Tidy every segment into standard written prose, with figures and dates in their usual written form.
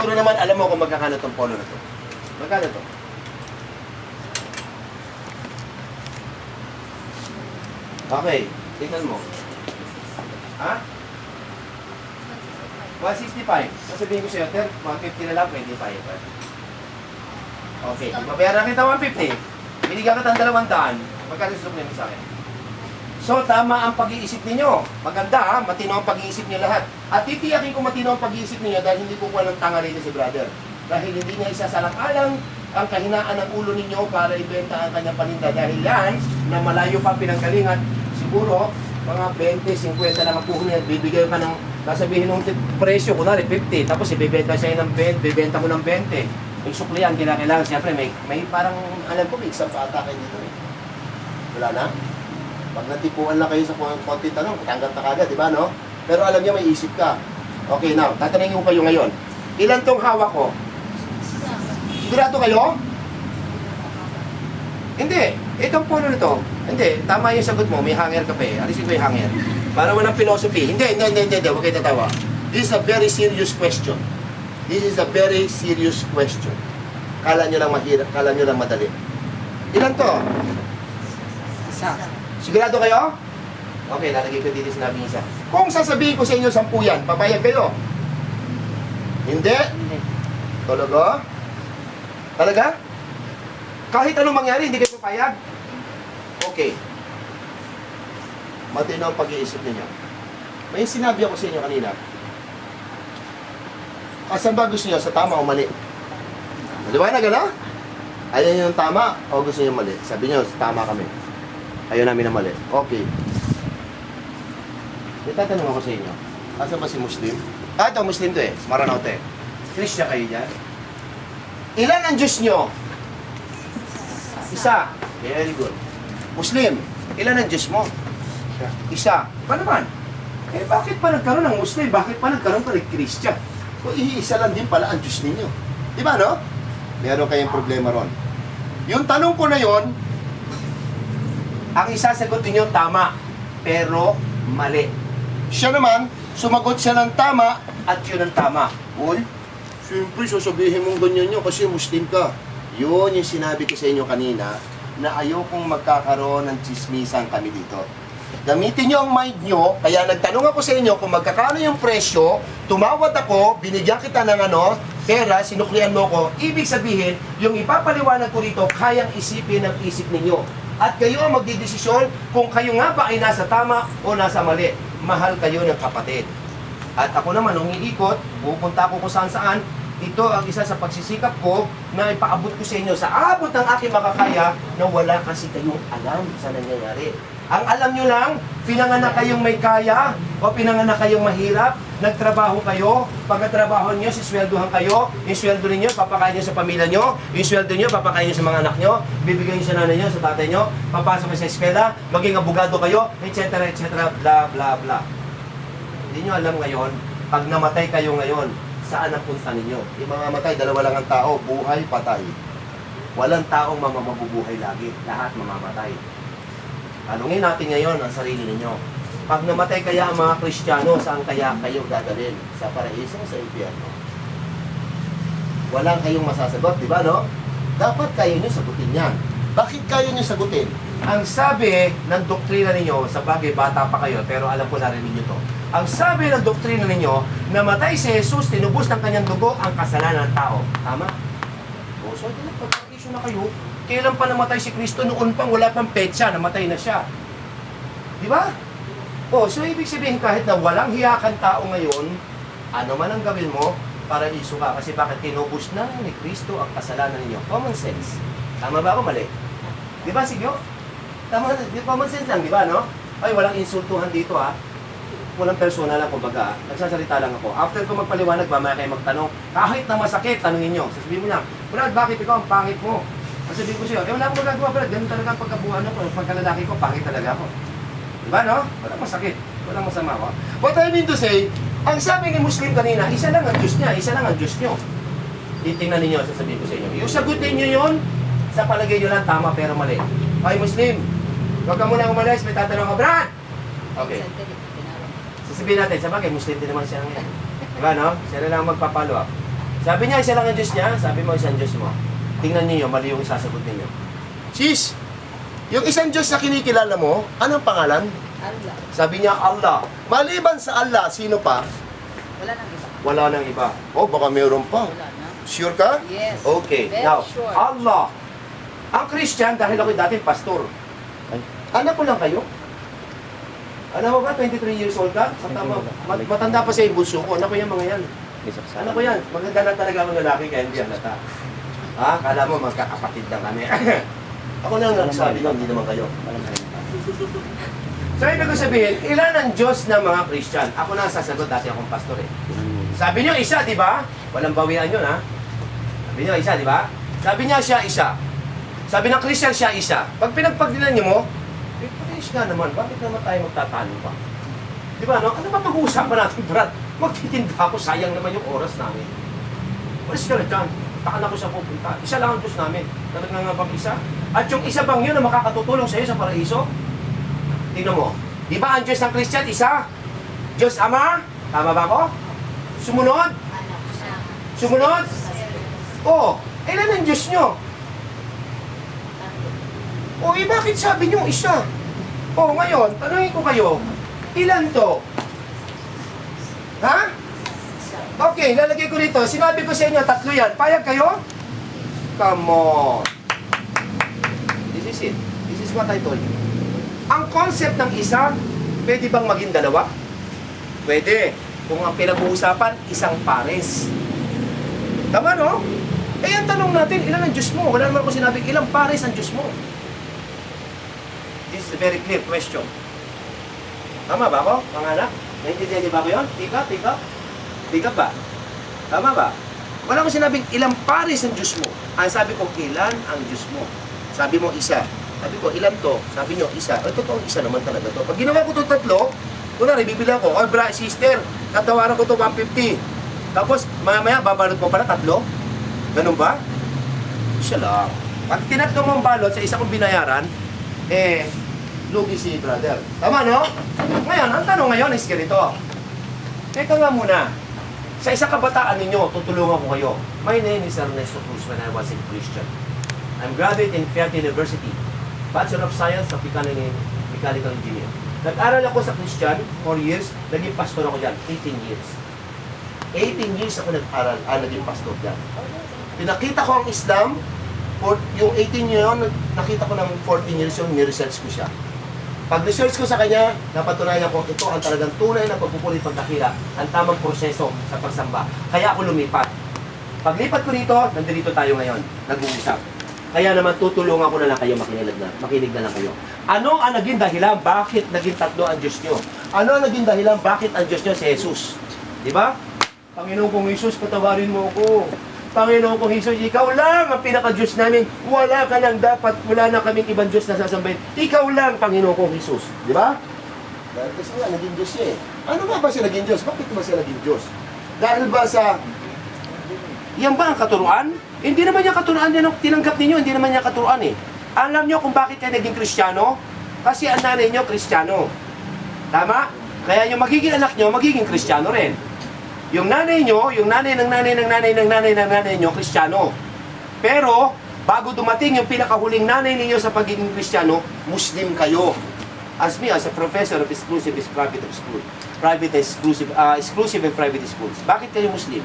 siguro naman alam mo kung magkakano tong polo na to. Magkano to? Okay, tingnan mo. Ha? 165. Sasabihin ko sa'yo, 150 na lang, pwede pa yun. Okay, mabayaran kita 150. Binigyan ka ng 200. Magkano susukli mo sa akin? So, tama ang pag-iisip ninyo. Maganda ha, matino ang pag-iisip niyo lahat. At titiyakin ko matino ang pag-iisip niyo dahil hindi ko ng tanga rito si brother. Dahil hindi niya isasalang-alang ang kahinaan ng ulo ninyo para ibenta ang kanyang paninda. Dahil yan, na malayo pa pinanggalingan, siguro, mga 20, 50 lang ang puho niya. Bibigyan ka ng, sasabihin ng presyo, kunwari 50, tapos ibibenta siya ng 20, bibenta mo ng 20. Yung suklihan, kailangan, siyempre, may parang, alam ko, may isang paata kayo dito eh. Wala na? Pag natipuan lang kayo sa konti tanong, tanggap na kagad, di ba, no? Pero alam niya, may isip ka. Okay, now, tatanungin ko kayo ngayon. Ilan tong hawak ko? Sigurado kayo? Hindi. Itong puno nito. Hindi. Tama yung sagot mo. May hanger ka pa eh. Alisin ko yung hanger. Para walang philosophy. Hindi. Huwag kayo tatawa. This is a very serious question. This is a very serious question. Kala nyo lang mahirap. Kala nyo lang madali. Ilan to? Isa. Sigurado kayo? Okay, lalagay ko dito sinabing isa. Kung sasabihin ko sa inyo 10 yan, papayag kayo? Hindi? Hindi. Talaga? Talaga? Kahit anong mangyari, hindi kayo papayag? Okay. Matino ang pag-iisip ninyo. May sinabi ako sa inyo kanina. Asan ba gusto niyo? Sa tama o mali? Di ba na gano'n? Ayaw niyo yung tama o gusto niyo mali? Sabi niyo, tama kami. Ayaw namin na mali. Okay. May tatanong ako sa inyo. Asan ba si Muslim? Ah, ito, Muslim to eh. Maranaw to eh. Christian kayo dyan? Ilan ang Diyos nyo? Isa. Very good. Muslim, ilan ang Diyos mo? Isa. Pa naman? Eh, bakit pa nagkaroon ng Muslim? Bakit pa nagkaroon pa ng Christian? O iisa lang din pala ang Diyos ninyo. Di ba, no? Meron kayong problema ron. Yung tanong ko na yon, ang isasagot ninyo tama, pero mali. Siya naman, sumagot siya ng tama at yun ang tama. Uy, siyempre sasabihin mong ganyan nyo kasi Muslim ka. Yun yung sinabi ko sa inyo kanina na ayokong magkakaroon ng chismisan kami dito. Gamitin nyo ang mind nyo, kaya nagtanong ako sa inyo kung magkakano yung presyo, tumawad ako, binigyan kita ng pera, sinuklian mo ko, ibig sabihin, yung ipapaliwanag ko rito, kayang isipin ng isip ninyo. At kayo ang magdidesisyon kung kayo nga ba ay nasa tama o nasa mali. Mahal kayo ng kapatid. At ako naman, nung iikot, pupunta ako kung saan-saan, ito ang isa sa pagsisikap ko na ipaabot ko sa inyo sa abot ng aking makakaya na wala kasi kayong alam sa nangyayari. Ang alam nyo lang, pinanganak kayong may kaya o pinanganak kayong mahirap, nagtrabaho kayo, pagkatrabaho nyo, sisweldohan kayo, yung sweldo ninyo, papakain nyo sa pamilya nyo, yung sweldo nyo, papakain nyo sa mga anak nyo, bibigyan nyo sa nanay nyo, sa tatay nyo, papasok kayo sa eskwela, maging abogado kayo, etc. bla bla bla. Hindi nyo alam ngayon, pag namatay kayo ngayon, saan ang punta ninyo? Yung mga matay, dalawa lang ang tao, buhay, patay. Walang taong mamabubuhay lagi, lahat mamamatay. Tanungin natin ngayon ang sarili ninyo. Pag namatay kaya ang mga Kristiyano, saan kaya kayo dadalhin? Sa paraiso o sa impyerno? Walang kayong masasagot, di ba, no? Dapat kayo nyo sagutin yan. Bakit kayo nyo sagutin? Ang sabi ng doktrina ninyo, sa bagay bata pa kayo, pero alam ko narinig nyo to. Ang sabi ng doktrina ninyo, namatay si Jesus, tinubos ng kanyang dugo ang kasalanan ng tao. Tama? O, so, pagpag-isyo na kayo, kailan pa namatay si Kristo? Noon pang wala pang petsa, namatay na siya. Di ba? O, so ibig sabihin kahit na walang hiyakan tao ngayon, ano man ang gawin mo, para iso ka. Kasi bakit tinubos na ni Kristo ang kasalanan ninyo? Common sense. Tama ba ako? Mali? Di ba, Sigyo? Tama, common sense lang, di ba, no? Ay, walang insultuhan dito, ha? Walang persona lang, kumbaga. Nagsasalita lang ako. After ko magpaliwanag, mamaya kayo magtanong. Kahit na masakit, tanungin nyo. Sasabihin mo na, Brad, bakit ikaw ang pangit mo? Sasabihin ko sa'yo, wala akong magagawa, Brad. Ganun talaga ang pagkabuhan ko. Pagkalalaki ko, pangit talaga ako. Diba, no? Walang masakit. Walang masama ako. What I mean to say, ang sabi ni Muslim kanina, isa lang ang Diyos niya, isa lang ang Diyos nyo. Titingnan ninyo, sasabihin ko sa inyo. Yung sagutin nyo yun, sa palagay nyo lang, tama pero mali. Okay, Muslim, huwag ka muna umalis, may tatanong ka, Brad! Okay. Sasabihin natin, sa bagay, Muslim din naman siya ngayon. Diba, no? Siya na lang magpapalo up. Sabi niya, isa lang ang Diyos niya. Sabi mo, isang Diyos mo. Tingnan niyo, mali yung isasagot ninyo. Sis, yung isang Diyos na kinikilala mo, anong pangalan? Allah. Sabi niya, Allah. Maliban sa Allah, sino pa? Wala nang iba. Wala nang iba. Oh, baka mayroon pa. Wala na. Sure ka? Yes. Okay, Very now, sure. Allah. Ang Christian, dahil ako dati pastor. Anak ko lang kayo. Alam mo ba, 23 years old ka? Matanda pa siya yung bunso ko. Anak ko yan mga yan. Anak ko yan. Maganda na talaga ang lalaki kaya hindi halata. Ha? Kala mo magkakapatid lang kami. Ako na ang nagsabi nun, hindi naman kayo. So, ibig ko sabihin, ilan ang Diyos ng mga Christian? Ako na ang sasagot, dati akong pastor eh. Sabi niyo isa, di ba? Walang bawian yun, ha? Sabi niyo isa, di ba? Sabi niya siya isa. Sabi ng Christian siya isa. Pag pinagpagdilan niyo mo, eh, patayos nga naman, bakit naman tayo magtatalo pa? Di ba, no? Ano ba pag-uusapan natin, Brad? Magtitinda ako, sayang naman yung oras namin. Walis ka na dyan. Takan ako sa pupunta. Isa lang ang Diyos namin. Talagang nga bang isa? At yung isa bang yun na makakatutulong sa iyo sa paraiso? Tingnan mo. Di ba ang Diyos ng Christian, isa? Diyos Ama? Tama ba ako? Sumunod? Sumunod? Oo. Ilan ang Diyos nyo? O, eh, bakit sabi nyo isa? O, ngayon, tanungin ko kayo, ilan to? Ha? Okay, lalagay ko dito. Sinabi ko sa inyo, tatlo yan. Payag kayo? Come on. This is it. This is what I told you. Ang concept ng isa, pwede bang maging dalawa? Pwede. Kung ang pinag-uusapan, isang pares. Tama, no? Eh, ang tanong natin, ilan ang Diyos mo? Wala naman ako sinabing, ilang pares ang Diyos mo? This is a very clear question. Tama ba ako, mga anak? Naintindihan niyo ba ko yun? Tika? Tika ba? Tama ba? Wala akong sinabing ilang pares ang Diyos mo. Ang sabi ko, ilan ang Diyos mo? Sabi mo, isa. Sabi ko, ilan to? Sabi nyo, isa. Ay, totoo, isa naman talaga to. Pag ginawa ko itong tatlo, kunwari, bibila ko, oh, sister, tatawaran ko to 150. Tapos, maya-maya, babalot mo pala tatlo? Ganun ba? Isa lang. Pag tinatlo mong balot sa isa kong binayaran, eh, lugi si brother. Tama, no? Ngayon, ang tanong ngayon is ganito. Teka nga muna. Sa isang kabataan ninyo, tutulungan ko kayo. My name is Ernesto Cruz when I was a Christian. I'm graduate in Fiat University. Bachelor of Science sa Mechanical Engineer. Nag-aral ako sa Christian, 4 years. Naging pastor ako dyan, 18 years. 18 years ako nag-aral, naging pastor dyan. Pinakita ko ang Islam, yung 18 years yun, nakita ko ng 14 years yun, ni-research ko siya. Pag-research ko sa kanya, napatunayan ko ito ang talagang tunay na pagpupulit pagkakila, ang tamang proseso sa pagsamba. Kaya ako lumipat. Paglipat ko dito, nandito tayo ngayon, nag-uusap. Kaya naman tutulungan ko na lang kayo, makinig na lang kayo. Ano ang naging dahilan bakit naging tatlo ang Diyos nyo? Ano ang naging dahilan bakit ang Diyos nyo si Jesus? Diba? Panginoon kong Jesus, patawarin mo ako. Panginoon kong Jesus, ikaw lang ang pinaka-Diyos namin. Wala ka lang dapat, wala na kaming ibang Diyos na sasambahin. Ikaw lang, Panginoon kong Jesus. Di ba? Dahil kasi nga, naging Diyos siya eh. Ano nga ba siya naging Diyos? Bakit ba siya naging Diyos? Dahil ba sa... Yan ba ang katuruan? Hindi naman niya katuruan yan ang tinanggap ninyo. Hindi naman niya katuruan eh. Alam niyo kung bakit kayo naging Kristiyano? Kasi ang nanay niyo, Kristiyano. Tama? Kaya yung magiging anak niyo, magiging Kristiyano rin. Yung nanay nyo, yung nanay ng nanay nyo, Kristiyano. Pero, bago dumating yung pinakahuling nanay ninyo sa pagiging Kristiyano, Muslim kayo. As me, as a professor of exclusive private school, exclusive and private schools. Bakit kayo Muslim?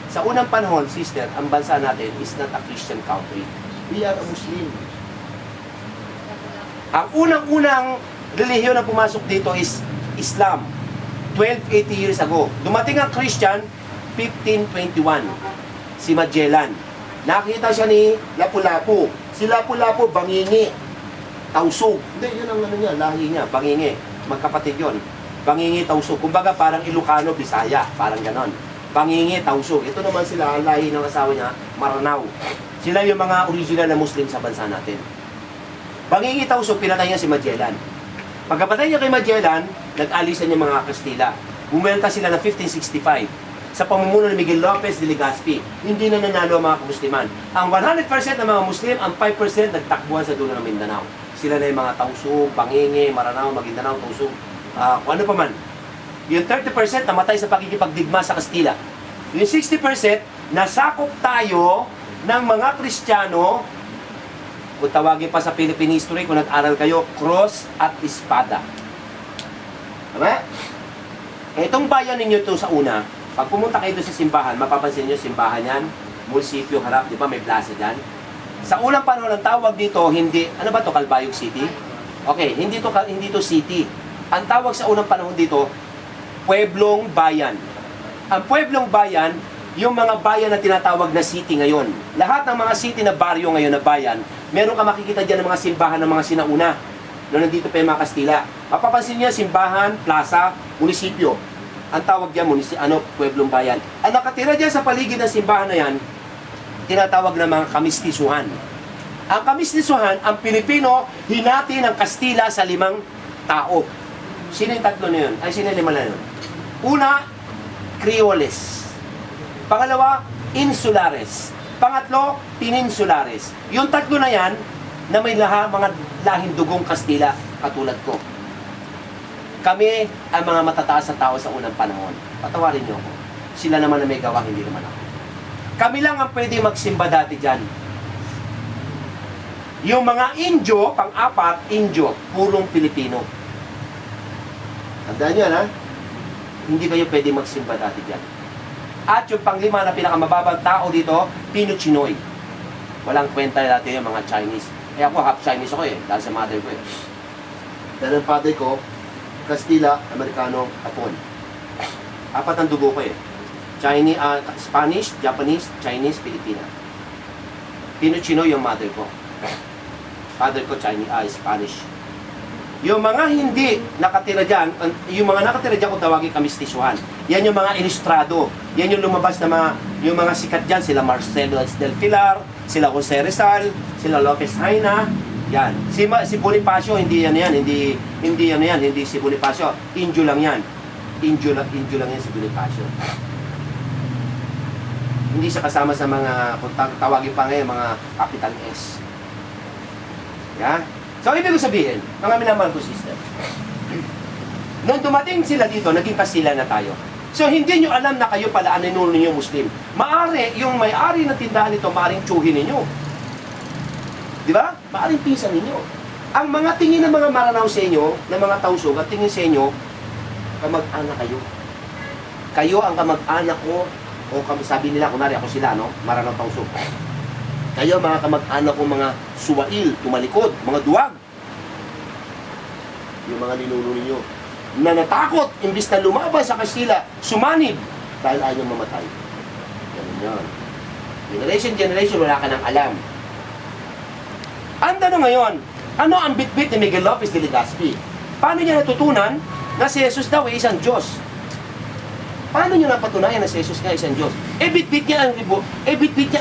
Sa unang panahon, sister, ang bansa natin is not a Christian country. We are a Muslim. Ang unang-unang relihiyon na pumasok dito is Islam. 1280 years ago. Dumating ang Christian, 1521. Si Magellan. Nakita siya ni Lapu-Lapu. Si Lapu-Lapu, Bangingi. Tausug. Hindi, yun ang ano niya, lahi niya, Bangingi. Magkapatid yun. Bangingi, Tausug. Kumbaga parang Ilocano, Bisaya. Parang ganon. Bangingi, Tausug. Ito naman sila, ang lahi ng asawa niya, Maranao. Sila yung mga original na Muslim sa bansa natin. Bangingi, Tausug, pinatay niya si Magellan. Pagkapatay niya kay Magellan, nag-alisan niya mga Kastila. Bumelta sila na 1565 sa pamumuno ni Miguel Lopez de Legazpi. Hindi na nanalo ang mga Musliman. Ang 100% ng mga Muslim, ang 5% nagtakbuhan sa dulo ng Mindanao. Sila na yung mga Tausug, Bangingi, Maranao, Maguindanao, Tausug, kung ano pa man. Yung 30% namatay sa pakikipagdigma sa Kastila. Yung 60% nasakop tayo ng mga Kristiyano, kung tawagin pa sa Philippine history, kung nag-aral kayo, cross at espada. Tama? Itong bayan ninyo to sa una, pag pumunta kayo doon sa simbahan, mapapansin nyo simbahan yan, munisipyo harap, di ba may plaza dyan? Sa unang panahon ng tawag dito, hindi, ano ba to, Calbayog City? Okay, hindi to city. Ang tawag sa unang panahon dito, Pueblong Bayan. Ang Pueblong Bayan, yung mga bayan na tinatawag na city ngayon. Lahat ng mga city na baryo ngayon na bayan, meron ka makikita dyan ng mga simbahan ng mga sinauna. Noon nandito pa yung mga Kastila. Mapapansin niya, simbahan, plaza, munisipyo. Ang tawag dyan, Pueblong Bayan. Ang nakatira dyan sa paligid ng simbahan na yan, tinatawag na mga kamistisuhan. Ang kamistisuhan, ang Pilipino, hinati ng Kastila sa 5 tao. Sino yung tatlo na yun? Ay, sino yung 5 na yun? Una, Creoles. Pangalawa, Insulares. Pangatlo, Peninsulares. Yung tatlo na yan, na may mga lahing dugong Kastila, katulad ko. Kami ang mga matataas na tao sa unang panahon. Patawarin niyo ako. Sila naman na may gawa, hindi naman ako. Kami lang ang pwede magsimba dati dyan. Yung mga Indio, pang-apat, Indio, purong Pilipino. Tandaan nyo, ha? Hindi kayo pwede magsimba dati dyan. At yung pang-5 na pinakamababang tao dito, Pinochinoy. Walang kwenta dati yung mga Chinese. Eh ako, half Chinese ako dahil sa mother ko Dahil ang father ko, Kastila, Amerikano, Hapon. 4 ang dugo ko Chinese, Spanish, Japanese, Chinese, Pilipina. Pinochinoy yung mother ko. Father ko, Spanish. Yung mga hindi nakatira dyan, yung mga nakatira dyan kung tawagin kamistisuhan. Yan yung mga ilustrado. Yan yung lumabas na yung mga sikat dyan, sila Marcelo del Pilar, sila Jose Rizal, sila Lopez Haina. Yan. Si Bonifacio, hindi si Bonifacio. Indio lang yan. Indio lang yan si Bonifacio. Hindi siya kasama sa mga, kung tawagin pa ngayon, mga capital S. Yan. So, ibig ko sabihin, mga minamahal ko sister, nung dumating sila dito, naging Kastila na tayo. So, hindi nyo alam na kayo pala aninuno ninyo Muslim. Maari, yung may-ari ng tindahan nito, maaring tsuhin ninyo. Di ba? Maaring pinsan ninyo. Ang mga tingin ng mga maranaw sa inyo, ng mga tausog, at tingin sa inyo, kamag-anak kayo. Kayo ang kamag-anak ko, o sabi nila, kunwari ako sila, no? Maranaw tausog. Kayo mga kamag-anak ko, mga suwail, tumalikod, mga duwag. Yung mga ninuno ninyo, na natakot, imbis na lumaban sa Kastila, sumanib, dahil ayaw mamatay. Ganun yun. Generation, wala ka nang alam. Ang tanong ngayon, ano ang bitbit ni Miguel Lopez de Legazpi? Paano niya natutunan na si Jesus daw ay isang Diyos? Paano niya napatunayan na si Jesus nga isang Diyos? Bitbit niya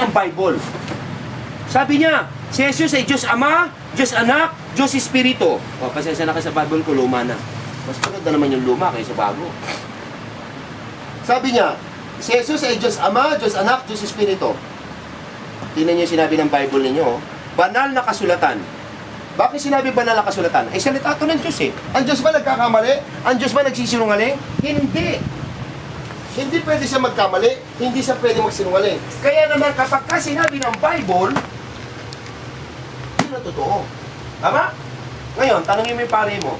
ang Bible. Sabi niya, si Jesus ay Diyos Ama, Diyos Anak, Diyos Espiritu. O, pasensya na kayo sa Bible ko, luma na. Mas maganda naman yung luma kaysa bago. Sabi niya, si Jesus ay Diyos Ama, Diyos Anak, Diyos Espiritu. Tingnan niyo yung sinabi ng Bible ninyo, banal na kasulatan. Bakit sinabi banal na kasulatan? Ay salita ito ng Diyos Ang Diyos ba nagkakamali? Ang Diyos ba nagsisinungaling? Hindi. Hindi pwede siya magkamali, hindi siya pwede magsinungaling. Kaya naman kapag sinabi ng Bible, na totoo. Tama? Ngayon, tanongin mo yung pare mo.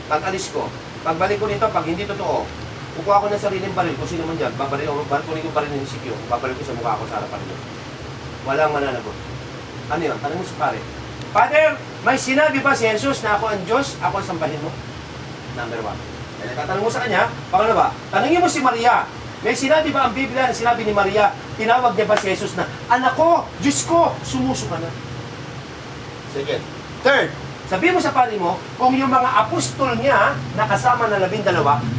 Pag-alis ko, pagbalik ko nito, pag hindi totoo, kukuha ko ng sariling baril, kung sino man dyan, kunin ko baril ng sikyo, babalik ko sa mukha ko sa harapan niyo. Walang mananagot. Ano yun? Tanongin mo si pare. Father, may sinabi ba si Jesus na ako ang Diyos, ako ang sambahin mo? Number 1. Kaya tatanong mo sa kanya, pangalawa, tanongin mo si Maria. May sinabi ba ang Biblia na sinabi ni Maria, tinawag niya ba si Jesus na, anak ko, Diyos ko, sumuso ka na? Second. Third, sabihin mo sa pari mo, kung yung mga apostol niya, nakasama na 12,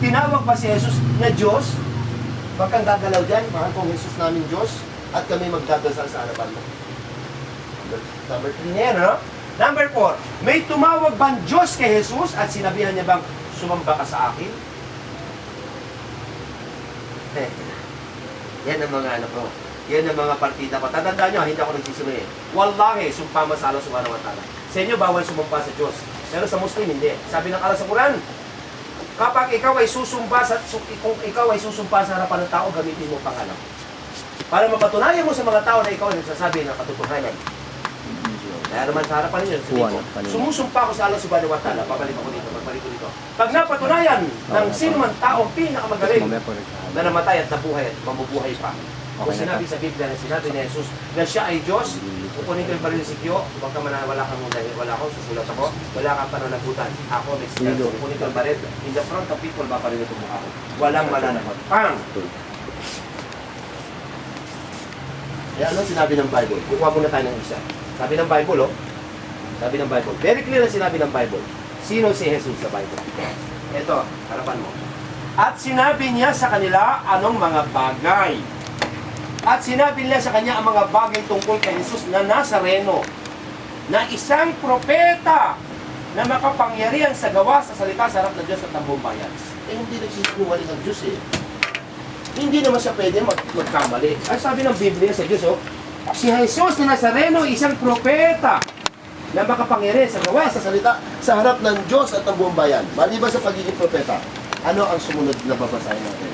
tinawag ba si Jesus na Diyos? Huwag kang gagalaw dyan, mahal kong Jesus namin Diyos, at kami magdadasal sa harapan mo. Number 3 niya, no? Number 4, may tumawag bang Diyos kay Jesus at sinabihan niya bang, sumamba ka sa akin? Yan ang mga ano ko. Yan ang mga partida ko. Tatandaan nyo, hindi ako nagsisimay Wallahi, sumpa masala subhanahu wa ta'ala. Sa inyo, bawal sumumpa sa Diyos. Pero sa Muslim, hindi. Sabi ng Allah sa Quran, kapag ikaw ay susumpa sa harapan ng tao, gamitin mo pangalan. Para mapatunayan mo sa mga tao na ikaw ay nagsasabi ng katotohanan. Kaya naman sa harapan ninyo, sabi ko, sumusumpa ko sa Allah subhanahu wa ta'ala, pagbalik ko dito. Pag napatunayan ng sino man taong pinakamagaling na namatay at nabuhay at mabubuhay pa. Ako sinabi sa Biblia na sinabi ni Jesus na siya ay Diyos, kukunin ko yung parisikyo, huwag ka manawala kang muna, wala ako, susulat ako, wala kang pananagutan. Ako, Mexican, kukunin ko yung baret, in the front of people, paparinig ko mukha ko. Walang mananagot. Pang! Kaya ano sinabi ng Bible? Kukuha muna tayo ng isa. Sabi ng Bible, oh. Sabi ng Bible. Very clear na sinabi ng Bible. Sino si Jesus sa Bible? Ito, harapan mo. At sinabi niya sa kanila anong mga bagay. At sinabi niya sa kanya ang mga bagay tungkol kay Jesus na Nazareno, na isang propeta na makapangyarihan sa gawa sa salita sa harap ng Diyos at ng buong bayan. Eh, hindi nagsisinungaling ang Diyos eh. Hindi naman siya pwede magkamali. Ay sabi ng Biblia sa Diyos, oh, si Jesus na Nazareno, isang propeta na makapangyarihan sa gawa sa salita sa harap ng Diyos at ng buong bayan. Maliban sa pagiging propeta, ano ang sumunod na babasahin natin?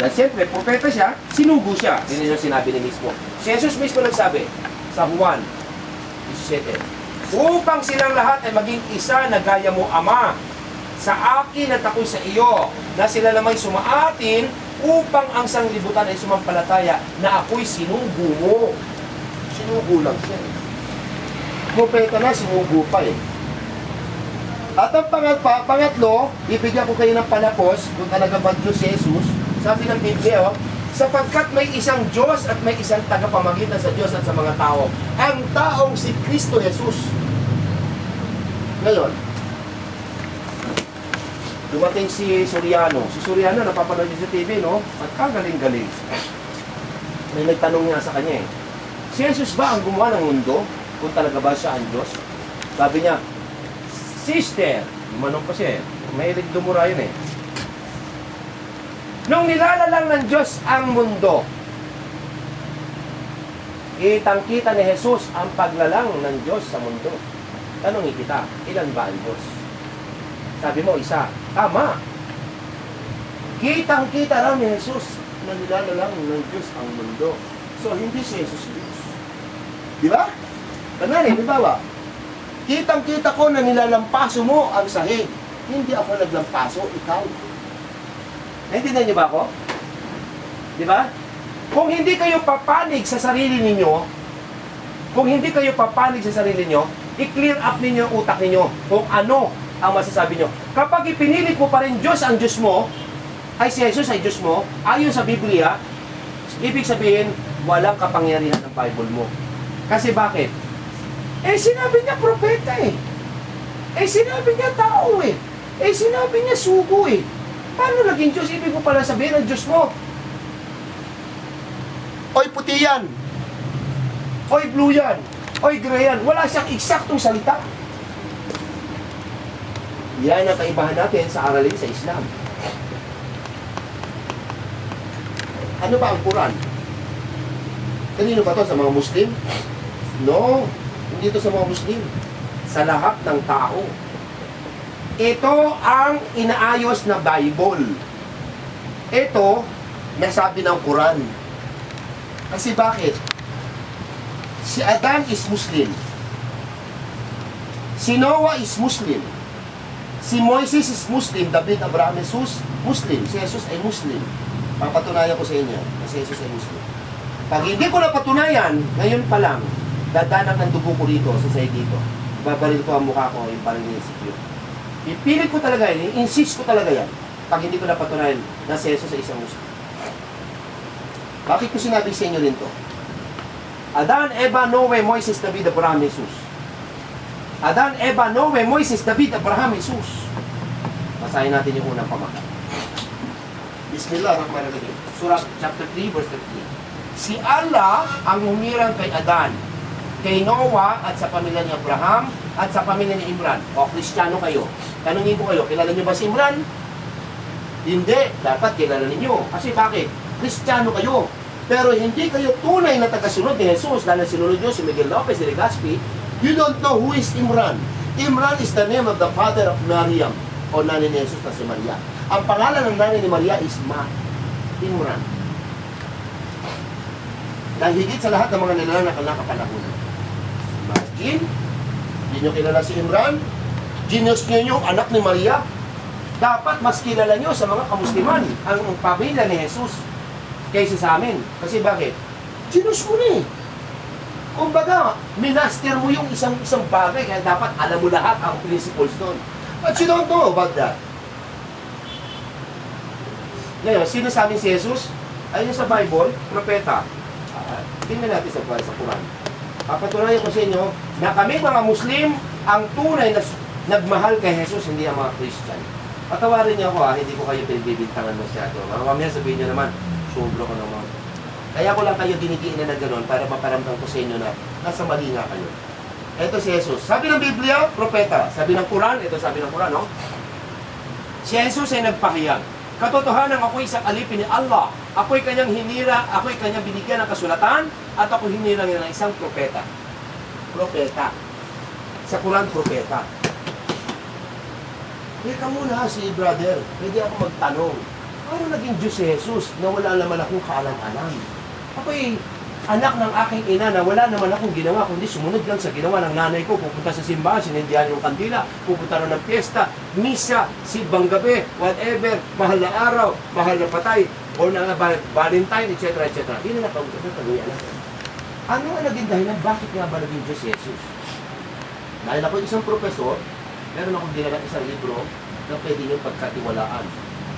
Dahil siyempre, propeta siya, sinugo siya. Yun yung sinabi ni mismo. Si Jesus mismo nagsabi sa Juan 17, upang silang lahat ay maging isa na gaya mo, Ama, sa akin at ako'y sa iyo, na sila lamang sumaatin upang ang sanglibutan ay sumampalataya na ako'y sinugo mo. Sinugo lang siya. Propeta na, sinugo pa eh. At ang pangatlo, ibigyan ko kayo ng panapos kung talaga ba Diyos si Jesus. Sabi ng Biblia, oh, sapagkat may isang Diyos at may isang tagapamagitan sa Diyos at sa mga tao. Ang taong si Kristo Jesus. Ngayon, dumating si Soriano. Si Soriano, napapanood niyo sa TV, no? At kagaling-galing. May nagtanong nga sa kanya eh, si Jesus ba ang gumawa ng mundo? Kung talaga ba siya ang Diyos? Sabi niya, Sister, manong pa siya eh. Mahilig dumura yun eh. Nung nilalalang ng Diyos ang mundo, kitang-kita ni Jesus ang paglalang ng Diyos sa mundo. Tanongin kita, ilan ba ang Diyos? Sabi mo, isa. Tama. Kitang-kita lang ni Jesus na nilalalang ng Diyos ang mundo. So, hindi si Jesus Diyos. Di ba? Kanari, di ba? Kitang-kita ko na nilalampaso mo ang sahig. Hindi ako naglampaso, ikaw. Naintindihan niyo ba ako? Di ba? Kung hindi kayo papanig sa sarili ninyo, i-clear up ninyo ang utak ninyo kung ano ang masasabi nyo. Kapag ipinilit mo pa rin Diyos ang Diyos mo, ay si Jesus ay Diyos mo, ayon sa Biblia, ibig sabihin, walang kapangyarihan ng Bible mo. Kasi bakit? Eh sinabi niya propeta eh. Eh sinabi niya tao eh. Eh sinabi niya sugo eh. Paano naging Diyos? Ibig mo pala sabihin ng Diyos mo. Oy puti yan. Oy blue yan. Oy gray yan. Wala siyang eksaktong salita. Yan ang kaibahan natin sa aralin sa Islam. Ano ba ang Quran? Kanino ba to? Sa mga Muslim? No. Hindi ito sa mga Muslim. Sa lahat ng tao. Ito ang inaayos na Bible. Ito, nasabi ng Quran. Kasi bakit? Si Adam is Muslim. Si Noah is Muslim. Si Moises is Muslim. David, Abraham, Jesus, Muslim. Si Jesus ay Muslim. Papatunayan ko sa inyo na si Jesus ay Muslim. Pag hindi ko napatunayan, ngayon pa lang, dadanak ng dugo ko dito, sa sahig dito. Babaril ko ang mukha ko, yung parang inisipyo. Ipilit ko talaga yan, insist ko talaga yan. Pag hindi ko napatunayan na si Jesus ay isang Muslim. Bakit ko sinabi sa inyo rin to? Adan, Eva, Noe, Moises, David, Abraham, Jesus. Adan, Eva, Noe, Moises, David, Abraham, Jesus. Basahin natin yung unang pamakat. Bismillahirrahmanirrahim. Surah chapter 3, verse 13. Si Allah ang humirang kay Adan, kay Noah at sa pamilya ni Abraham at sa pamilya ni Imran. O, Kristiyano kayo. Tanungin ko kayo, kilala niyo ba si Imran? Hindi. Dapat kilala niyo. Kasi bakit? Kristiyano kayo. Pero hindi kayo tunay na tagasunod ni Jesus dahil sinunod niyo si Miguel Lopez de Legazpi. You don't know who is Imran. Imran is the name of the father of Maryam o nanay ni Jesus na si Maria. Ang pangalan ng nanay ni Maria is Ma. Imran. na higit sa lahat ng mga nilalang na kanilang kapanahunan. Imagine, hindi nyo kilala si Imran, genius niyo yung anak ni Maria. Dapat mas kilala nyo sa mga kamusliman ang pamilya ni Jesus kaysa sa amin. Kasi bakit? Genius mo na eh. Kumbaga, minaster mo yung isang bagay, kaya dapat alam mo lahat ang principles doon. But you don't know about that. Ngayon, sino sa amin si Jesus? Ayun sa Bible, propeta. Tingnan natin sa Quran. Papatunayan ko sa inyo na kami mga Muslim ang tunay na nagmahal kay Jesus, hindi ang mga Christian. Patawarin niyo ako hindi ko kayo pinagbibintangan masyado. Mamaya sabihin niyo naman, sobro ko naman. Kaya ko lang kayo dinidiin na gano'n para maparamdam ko sa inyo na nasa mali nga kayo. Ito si Jesus. Sabi ng Biblia, propeta. Sabi ng Quran, ito sabi ng Quran, no? Si Jesus ay nagpahayag. Katotohanan ako'y isang alipin ni Allah. Ako'y kanyang hinira, ako'y kanyang binigyan ng kasulatan, at ako hinira niya ng isang propeta. Propeta. Sa Quran, propeta. Teka muna si brother, pwede ako magtanong. Paano naging Diyos si Jesus na wala naman akong kaalam-alam? Ako'y anak ng aking ina na wala naman akong ginawa, kundi sumunod lang sa ginawa ng nanay ko. Pupunta sa simbahan, sinindihan yung kandila, pupunta rin ng piyesta, misa, simbang gabi, whatever, mahal na araw, mahal na patay, o na Valentine, etc. etc. Hindi na napag-uwi natin. Ano ang naging dahilan? Bakit nga ba naging Diyos si Jesus? Dahil ako isang profesor, meron akong dinala isang libro na pwede niyong pagkatiwalaan.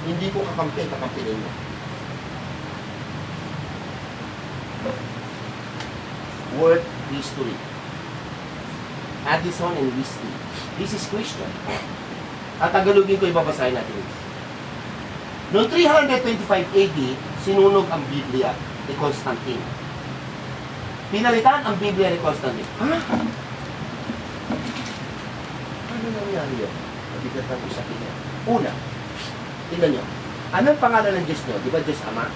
Hindi ko kakampi ninyo. World history. Addison and Wesley. This is Christian. At Tagalogin ko, ibabasahin natin. Noong 325 AD, sinunog ang Biblia ni Constantine. Pinalitan ang Biblia ni Constantine. Ano nangyari yun? Mabigat ang usapin niya. Una, tingnan nyo. Anong pangalan ng Diyos nyo? Di ba Diyos Ama?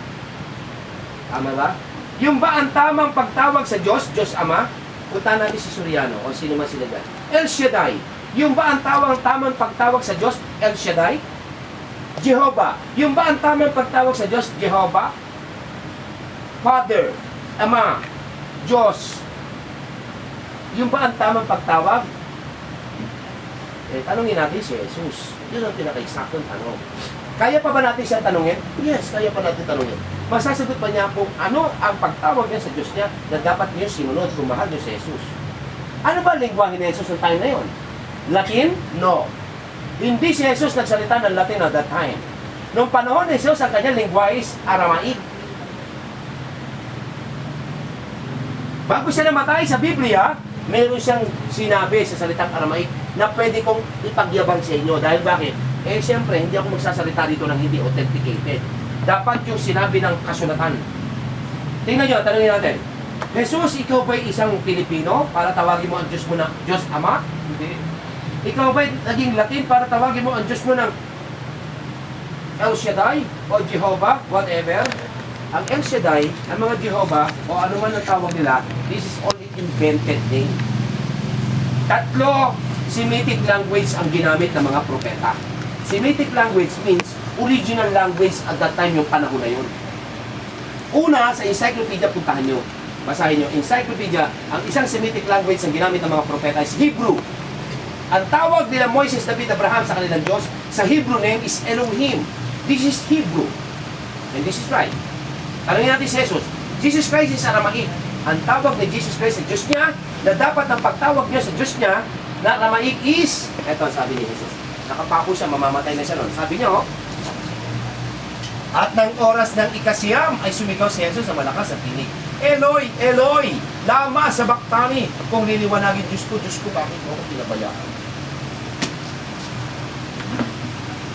Tama ba? Yung ba ang tamang pagtawag sa Diyos, Diyos Ama? Punta natin si Soriano o sino man sila dyan. El Shaddai. Yung ba ang tamang pagtawag sa Diyos, El Shaddai? Jehovah. Yung ba ang tamang pagtawag sa Diyos, Jehovah? Father, Ama, Diyos. Yung ba ang tamang pagtawag? Tanungin natin si Jesus. Yun ang pinaka-exactong tanong. Kaya pa ba natin siya tanungin? Yes, kaya pa natin tanungin. Masasagot pa niya kung ano ang pagtawag niya sa Diyos niya na dapat niyo sinunod kung mahal niyo si Jesus. Ano ba ang lingwahe ni Jesus ng time na yun? Latin? No. Hindi si Jesus nagsalita ng Latin at that time. Noong panahon ni Jesus, ang kanyang lingwahe is Aramaic. Bago siya namatay sa Biblia, meron siyang sinabi sa salitang Aramaic na pwede kong ipagyabang sa inyo. Dahil bakit? Siyempre, hindi ako magsasalita dito ng hindi authenticated. Dapat yung sinabi ng kasulatan. Tingnan nyo, tanongin natin. Jesus, ikaw ba'y isang Pilipino para tawagin mo ang Diyos mo na Diyos Ama? Hindi. Ikaw ba'y naging Latin para tawagin mo ang Diyos mo ng El Shaddai o Jehovah, whatever? Ang El Shaddai, ang mga Jehovah, o ano man ang tawag nila, this is only invented name. Tatlo Semitic language ang ginamit ng mga propeta. Semitic language means original language at that time yung panahon na yun. Una, sa encyclopedia, puntahan nyo. Basahin nyo. Encyclopedia, ang isang Semitic language ang ginamit ng mga propeta is Hebrew. Ang tawag nila Moises, David, Abraham sa kanilang Diyos, sa Hebrew name is Elohim. This is Hebrew. And this is right. Tanungin natin si Jesus. Jesus Christ is Aramaic. Ang tawag ni Jesus Christ sa Diyos niya, na dapat ang pagtawag niya sa Diyos niya, na Aramaic is, eto sabi ni Jesus. Nakapako siya, mamamatay na siya nun. Sabi niya, at ng oras ng ikasiyam ay sumigaw si Jesus sa malakas at tinig. Eloi, Eloi, lama sabachthani. Kung liliwanagin, Diyos ko, bakit mo ako pinabayaan?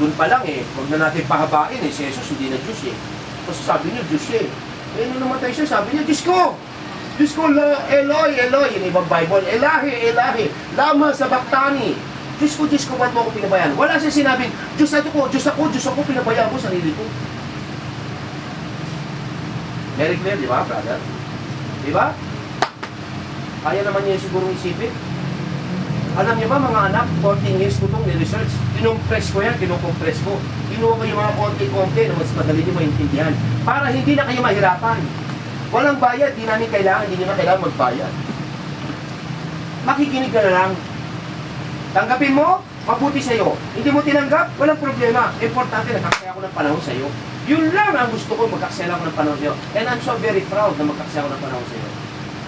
Doon pa lang huwag na natin pahabain si Jesus hindi na Diyos Kasi sabi niya, Diyos nung namatay siya, sabi niya, Diyos ko, Eloi, Eloi, yung ibang Bible, Elahi, Elahi, lama sabachthani. Diyos ko, ba't mo ako pinabayaan? Wala siya sinabing, Diyos ako, pinabayaan ko sarili ko. Very clear, di ba, brother? Di ba? Kaya naman niya siguro isipin. Alam niyo ba, mga anak, 14 years ko itong ni-research. Kinumpres ko yan, kinukompress ko. Kinuha ko yung mga konti-konti na mas madali niyo maintindihan. Para hindi na kayo mahirapan. Walang bayad, di namin kailangan, hindi naman kailangan magbayad. Makikinig ka na lang. Tanggapin mo, mabuti sa'yo. Hindi mo tinanggap, walang problema. Importante, nagkaksaya ako ng panahon sa'yo. Yun lang ang gusto ko, magkaksaya ako ng panahon sa'yo. And I'm so very proud na magkaksaya ako ng panahon sa'yo.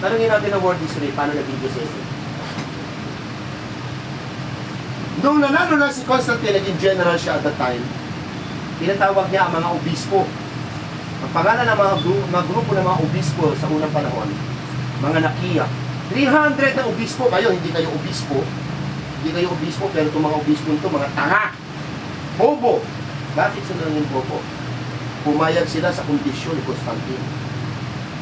Tanungin natin ang world history, paano naging Joseph? Nung nanalo na si Constantine, naging general siya at that time, tinatawag niya ang mga obispo. Ang pangalan ng mga grupo ng mga obispo sa unang panahon, mga nakiya. 300 na obispo kayo, hindi kayo obispo. Hindi kayo obispo, pero itong mga obispo ito, mga tanga. Bobo. Bakit sila naging bobo? Pumayag sila sa kondisyon ni Constantine.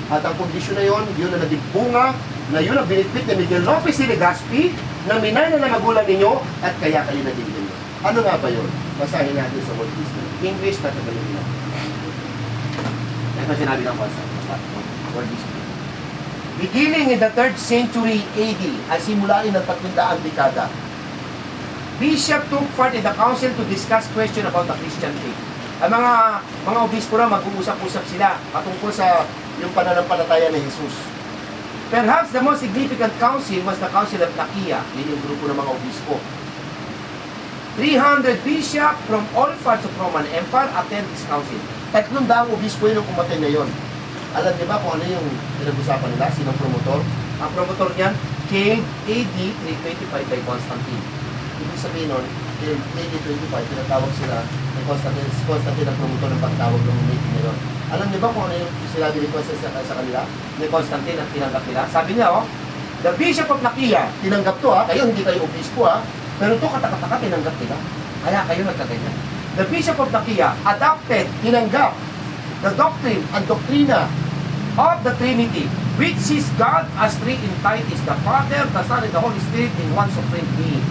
At ang kondisyon na yun na naging bunga, na yun ang binitbit ni Miguel Lopez de Legazpi, na minay na magulang ninyo, at kaya kayo naging ganyan. Ano nga ba yun? Basahin natin sa Walt Disney. English, tatagalin nila. Ito sinabi ng Walt Disney. Beginning in the 3rd century AD, ay simulain ng 300 dekada, Bishop took part in the council to discuss question about the Christian faith. Ang mga obispo na mag-uusap-usap sila patungkol sa yung pananampalataya ni Jesus. Perhaps the most significant council was the Council of Nicaea, yun yung grupo ng mga obispo. 300 bishop from all parts of Roman Empire attend this council. 300 obispo yun ang kumatay na yun. Alam niyo ba kung ano yung pinag-usapan nila? Sinong promotor? Ang promotor niyan, King AD 325 by Constantine. Ibig sabihin nun, AD 25, tinatawag sila ni Constantine. Si Constantine ang promotor ng pagtawag ng meeting na yun. Alam niyo ba kung ano yung sinabi ni Constantine sa kanila? Ni Constantine at tinanggap nila? Sabi niya, the Bishop of Nicaea, tinanggap to kayo hindi kayo obispo pero to katakataka tinanggap nila. Kaya kayo nagkaganyan. The Bishop of Nicaea adopted, tinanggap, the doctrine and doctrina of the Trinity, which sees God as three in Titus, the Father, the Son, and the Holy Spirit in one supreme being.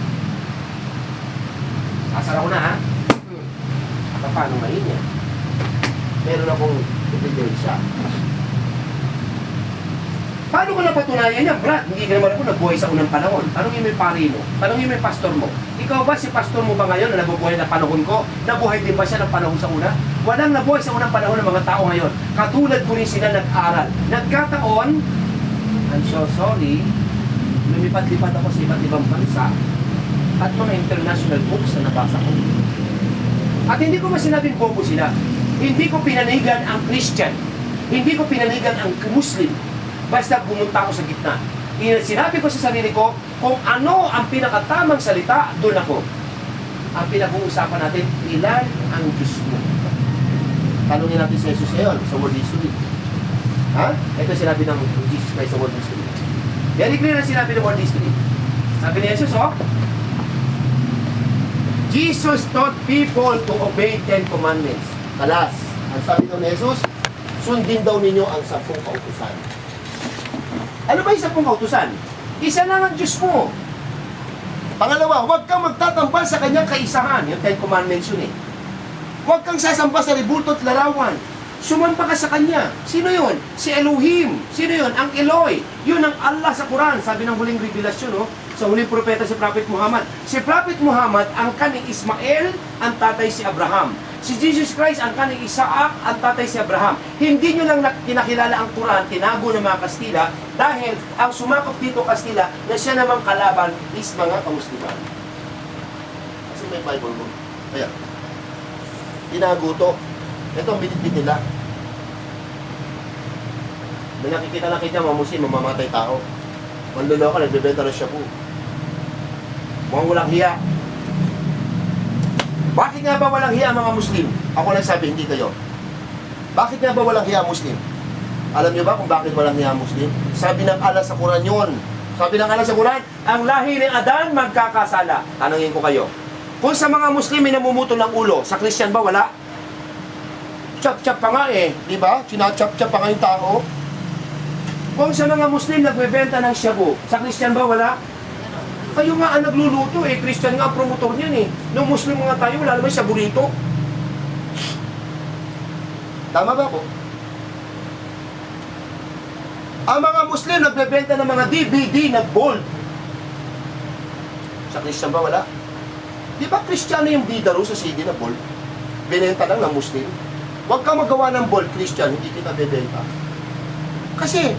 Asara ko na paano ngayon yan? Meron akong ebidensya. Paano ko napatunayan yan, Brad? Hindi ka naman ako nagbuhay sa unang panahon. Tanungin mo yung pari mo. Tanungin mo yung pastor mo. Ikaw ba, si pastor mo ba ngayon na nabubuhay na panahon ko? Nabuhay din ba siya ng panahon sa una? Walang nabuhay sa unang panahon ng mga tao ngayon. Katulad ko rin sila nag-aral. Nagkataon, I'm so sorry, lumipat-lipat ako sa iba't ibang bansa at mga international books na nabasa ko. At hindi ko masinabing bobo sila. Hindi ko pinanigan ang Christian. Hindi ko pinanigan ang Muslim. Basta bumunta ako sa gitna. Sinabi ko sa sarili ko, kung ano ang pinakatamang salita, doon ako. Ang pinag-uusapan natin, ilan ang Diyos mo? Tanungin natin si Jesus ngayon sa World History. Ito sinabi ng Jesus Christ sa World History. Very clear na sinabi ng World History. Sabi ni Jesus, Jesus taught people to obey 10 commandments. Kalas, ang sabi daw ni Jesus, sundin daw ninyo ang 10 kautusan. Ano ba yung 10 kautusan? Isa lang ang Diyos mo. Pangalawa, huwag kang magtatambal sa kanyang kaisahan. Yung 10 commandments yun eh. Huwag kang sasamba sa ribulto at larawan. Sumamba ka sa kanya. Sino yun? Si Elohim. Sino yun? Ang Eloy. Yun ang Allah sa Quran. Sabi ng huling revelasyon, sa huling propeta si Prophet Muhammad. Si Prophet Muhammad, ang kaning Ismael, ang tatay si Abraham. Si Jesus Christ, ang kaning Isaac, ang tatay si Abraham. Hindi nyo lang kinakilala ang Quran, tinago ng mga Kastila, dahil ang sumakop dito Kastila, na siya namang kalaban is mga kamusliman. Kasi may Bible mo. Ayan. Tinago to. Ito ang binitbit nila. May nakikita lang kita, mga Muslim, mamamatay tao. Manluloko, nagbebenta ng shabu. Mukhang walang hiya. Bakit nga ba walang hiya mga Muslim? Ako lang sabi, hindi kayo. Bakit nga ba walang hiya Muslim? Alam niyo ba kung bakit walang hiya Muslim? Sabi ng Allah sa Quran yun. Sabi ng Allah sa Quran, ang lahi ni Adan magkakasala. Tanungin ko kayo. Kung sa mga Muslim ay namumutol ng ulo, sa Christian ba wala? Chop-chop pa nga di ba? Sinachop-chop pa nga yung tao. Kung sa mga Muslim nagbebenta ng shabu, sa Christian ba wala? Kayo nga ang nagluluto Christian nga ang promotor niyan Nung Muslim nga tayo, wala naman shabu rito. Tama ba po? Ang mga Muslim nagbebenta ng mga DVD na gold. Sa Christian ba wala? Di ba Kristiyano yung bidaro sa CD na gold? Binenta lang ng Muslim. Huwag kang magawa ng bold, Christian, hindi kita bebenta. Kasi